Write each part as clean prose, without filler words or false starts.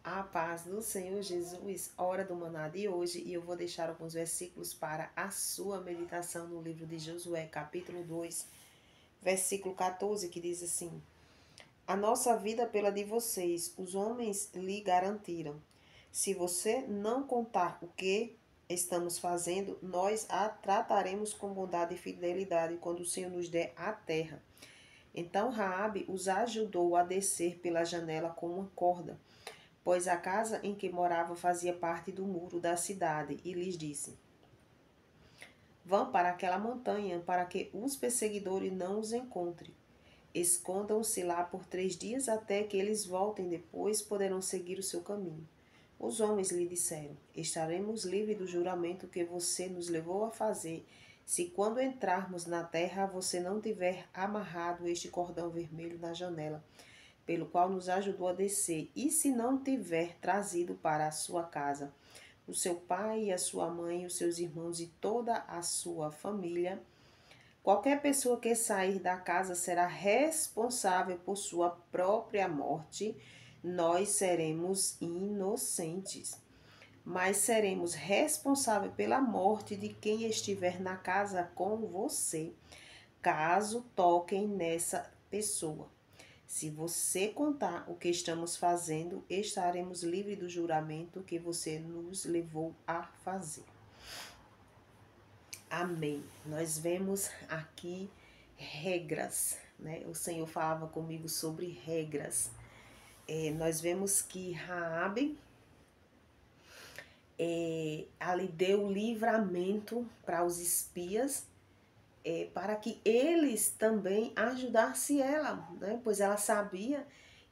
A paz do Senhor Jesus, hora do maná de hoje, e eu vou deixar alguns versículos para a sua meditação no livro de Josué, capítulo 2, versículo 14, que diz assim: A nossa vida pela de vocês, os homens lhe garantiram. Se você não contar o que estamos fazendo, nós a trataremos com bondade e fidelidade quando o Senhor nos der a terra. Então Raabe os ajudou a descer pela janela com uma corda, pois a casa em que morava fazia parte do muro da cidade, e lhes disse: Vão para aquela montanha, para que os perseguidores não os encontrem. Escondam-se lá por 3 dias até que eles voltem, depois poderão seguir o seu caminho. Os homens lhe disseram: Estaremos livres do juramento que você nos levou a fazer, se quando entrarmos na terra você não tiver amarrado este cordão vermelho na janela, pelo qual nos ajudou a descer, e se não tiver trazido para a sua casa o seu pai, a sua mãe, os seus irmãos e toda a sua família, qualquer pessoa que sair da casa será responsável por sua própria morte. Nós seremos inocentes, mas seremos responsáveis pela morte de quem estiver na casa com você, caso toquem nessa pessoa. Se você contar o que estamos fazendo, estaremos livres do juramento que você nos levou a fazer. Amém. Nós vemos aqui regras, né? O Senhor falava comigo sobre regras. Nós vemos que Raabe ali deu livramento para os espias, para que eles também ajudassem ela, né? Pois ela sabia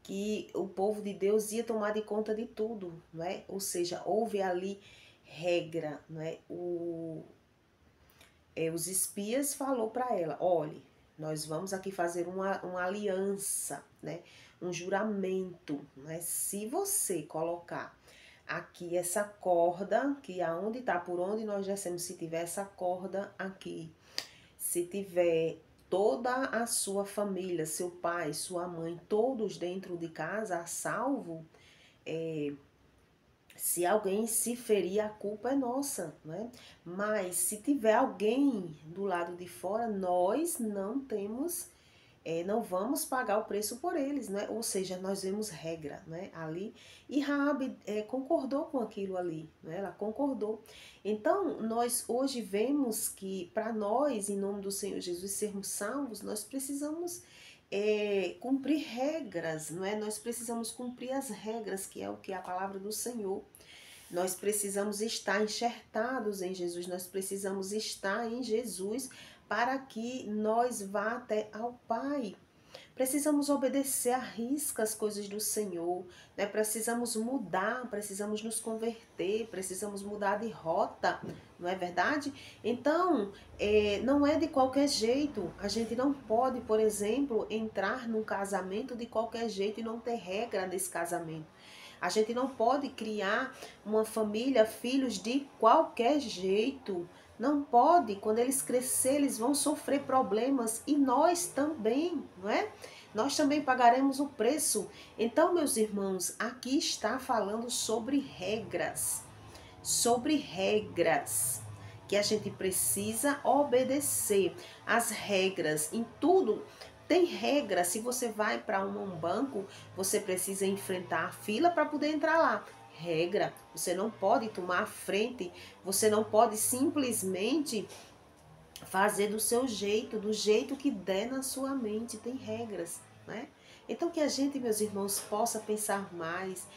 que o povo de Deus ia tomar de conta de tudo, né? Ou seja, houve ali regra, né? Os espias falou para ela: olhe, nós vamos aqui fazer uma aliança, né? Um juramento, né? Se você colocar aqui essa corda, que aonde está, por onde nós descemos, se tiver essa corda aqui, se tiver toda a sua família, seu pai, sua mãe, todos dentro de casa, a salvo, se alguém se ferir, a culpa é nossa, né? Mas se tiver alguém do lado de fora, nós não temos, não vamos pagar o preço por eles, né? Ou seja, nós vemos regra, né? Ali, e Raabe concordou com aquilo ali, né? Ela concordou. Então, nós hoje vemos que para nós, em nome do Senhor Jesus, sermos salvos, nós precisamos cumprir regras, não é? Nós precisamos cumprir as regras, que é o que é a palavra do Senhor. Nós precisamos estar enxertados em Jesus, nós precisamos estar em Jesus para que nós vá até ao Pai. Precisamos obedecer à risca as coisas do Senhor, né? Precisamos mudar, precisamos nos converter, precisamos mudar de rota, não é verdade? Então, não é de qualquer jeito. A gente não pode, por exemplo, entrar num casamento de qualquer jeito e não ter regra nesse casamento. A gente não pode criar uma família, filhos de qualquer jeito. Não pode, quando eles crescerem, eles vão sofrer problemas e nós também, não é? Nós também pagaremos o preço. Então, meus irmãos, aqui está falando sobre regras. Sobre regras que a gente precisa obedecer. As regras em tudo. Tem regra, se você vai para um banco, você precisa enfrentar a fila para poder entrar lá. Regra, você não pode tomar a frente, você não pode simplesmente fazer do seu jeito, do jeito que der na sua mente, tem regras, né? Então que a gente, meus irmãos, possa pensar mais,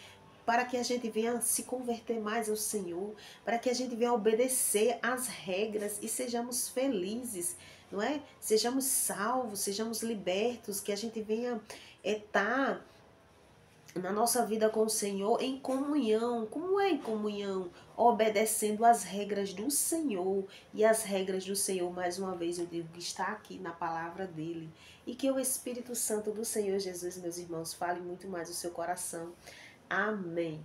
para que a gente venha se converter mais ao Senhor, para que a gente venha obedecer às regras e sejamos felizes, não é? Sejamos salvos, sejamos libertos, que a gente venha estar na nossa vida com o Senhor em comunhão. Como é em comunhão? Obedecendo às regras do Senhor. E as regras do Senhor, mais uma vez eu digo, que está aqui na palavra dele. E que o Espírito Santo do Senhor Jesus, meus irmãos, fale muito mais no seu coração. Amém.